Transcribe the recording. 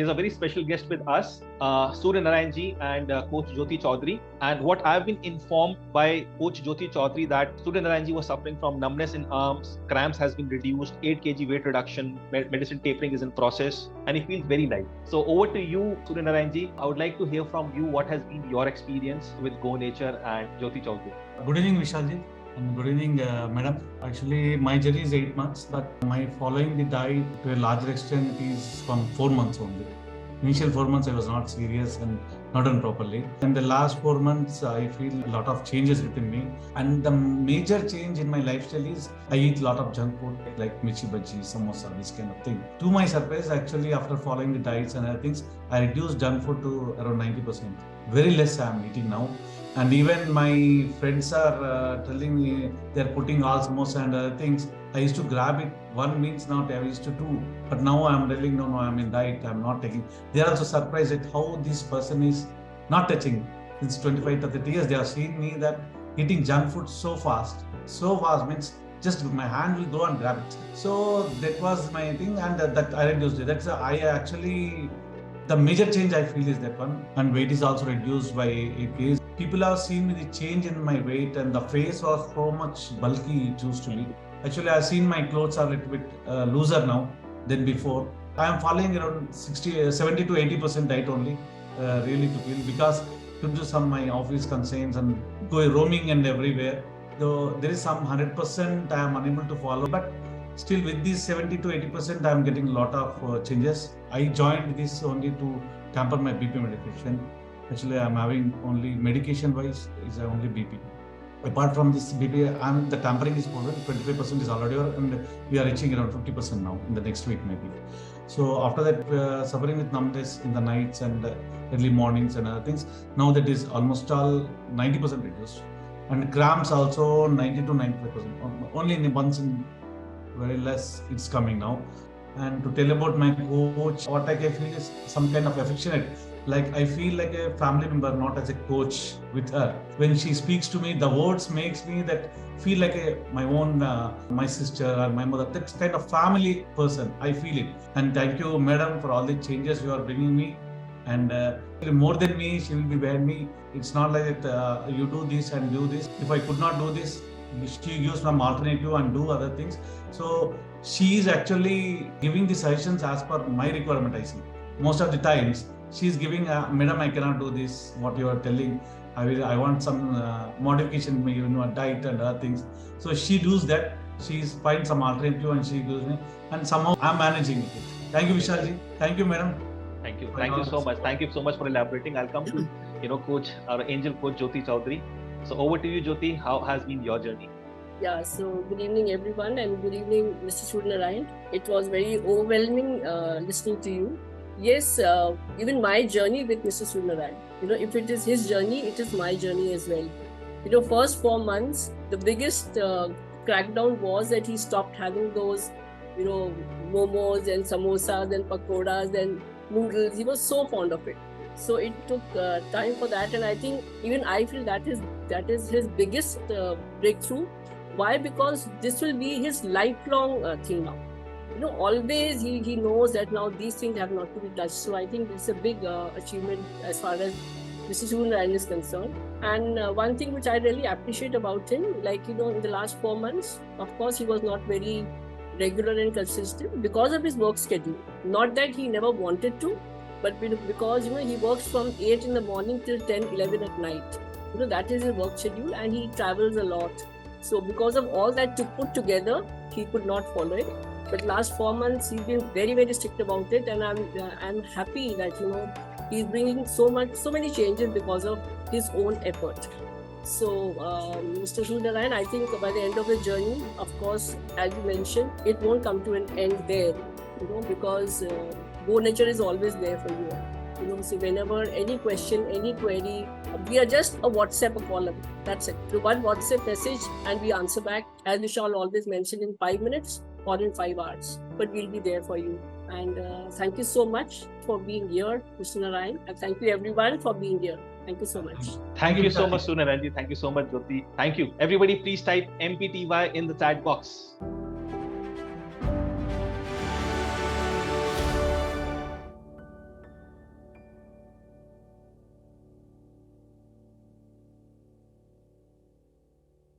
there's a very special guest with us, Suryanarayana ji and Coach Jyoti Chaudhary. And what I've been informed by Coach Jyoti Chaudhary that Suryanarayana ji was suffering from numbness in arms, cramps has been reduced, 8 kg weight reduction, medicine tapering is in process, and he feels very light. So over to you, Suryanarayana ji. I would like to hear from you what has been your experience with Go Nature and Jyoti Chaudhary. Good evening, Vishal ji. And good evening, madam. Actually, my journey is 8 months, but my following the diet to a larger extent is from 4 months only. Initial 4 months I was not serious and not done properly. In the last 4 months, I feel a lot of changes within me. And the major change in my lifestyle is I eat a lot of junk food like michi bhaji, samosa, this kind of thing. To my surprise, actually, after following the diets and other things, I reduced junk food to around 90%. Very less I am eating now. And even my friends are telling me they're putting all samosa and other things. I used to grab it. One means not I used to do. But now I'm telling, no, I'm in diet. I'm not taking. They are also surprised at how this person is not touching. Since 25 to 30 years, they have seen me that eating junk food so fast. So fast means just my hand will go and grab it. So that was my thing, and that I reduced it. That's I actually, the major change I feel is that one. And weight is also reduced by 8 kg. People have seen me the change in my weight, and the face was so much bulky it used to be. Actually, I've seen my clothes are a little bit looser now than before. I am following around 70 to 80% diet only, really to feel, because due to some my office concerns and going roaming and everywhere, though there is some 100% I am unable to follow, but still with this 70 to 80% I am getting a lot of changes. I joined this only to tamper my BP medication. Actually, I am having only medication wise is only BP. Apart from this BP, the tampering is proven, 25% is already over, and we are reaching around 50% now in the next week maybe. So after that, suffering with numbness in the nights and early mornings and other things, now that is almost all 90% reduced. And cramps also 90 to 95%. Only in once in very less it's coming now. And to tell about my coach, what I feel is some kind of affectionate. Like I feel like a family member, not as a coach with her. When she speaks to me, the words makes me that feel like my own, my sister or my mother. That's kind of family person. I feel it. And thank you, madam, for all the changes you are bringing me. And more than me, she will be behind me. It's not like that you do this and do this. If I could not do this, she gives some alternative and do other things. So she is actually giving the suggestions as per my requirement, I see. Most of the times, she is giving, madam, I cannot do this, what you are telling. I want some modification, diet and other things. So she does that. She finds some alternative and she gives me. And somehow I'm managing it. Thank you, Vishal ji. Thank you, madam. Thank you. Thank you so much. Thank you so much for elaborating. I'll come to, coach, our angel coach, Jyoti Chaudhary. So over to you, Jyoti. How has been your journey? Yeah, so good evening, everyone, and good evening, Mr. Suryanarayana. It was very overwhelming listening to you. Yes, even my journey with Mr. Suryanarayana, if it is his journey, it is my journey as well. First 4 months, the biggest crackdown was that he stopped having those, momos and samosas and pakoras and noodles. He was so fond of it. So it took time for that, and I think even I feel that is his biggest breakthrough. Why? Because this will be his lifelong thing now. Always he knows that now these things have not to be touched. So I think it's a big achievement as far as Mr. Suryanarayana is concerned. And one thing which I really appreciate about him, in the last 4 months, of course, he was not very regular and consistent because of his work schedule. Not that he never wanted to, but because, he works from 8 in the morning till 10, 11 at night. That is his work schedule, and he travels a lot. So because of all that to put together, he could not follow it. But last 4 months, he's been very, very strict about it, and I'm happy that he's bringing so many changes because of his own effort. So, Mr. Suryanarayana, I think by the end of the journey, of course, as you mentioned, it won't come to an end there, because Go Nature is always there for you. So whenever any question, any query, we are just a WhatsApp call. That's it. So one WhatsApp message and we answer back, as Vishal always mentioned, in 5 minutes or in 5 hours. But we'll be there for you. And thank you so much for being here, Mr. Narayan. And thank you everyone for being here. Thank you so much. Thank you so much, Suryanarayana. Thank you so much, Jyoti. Thank you. Everybody, please type MPTY in the chat box.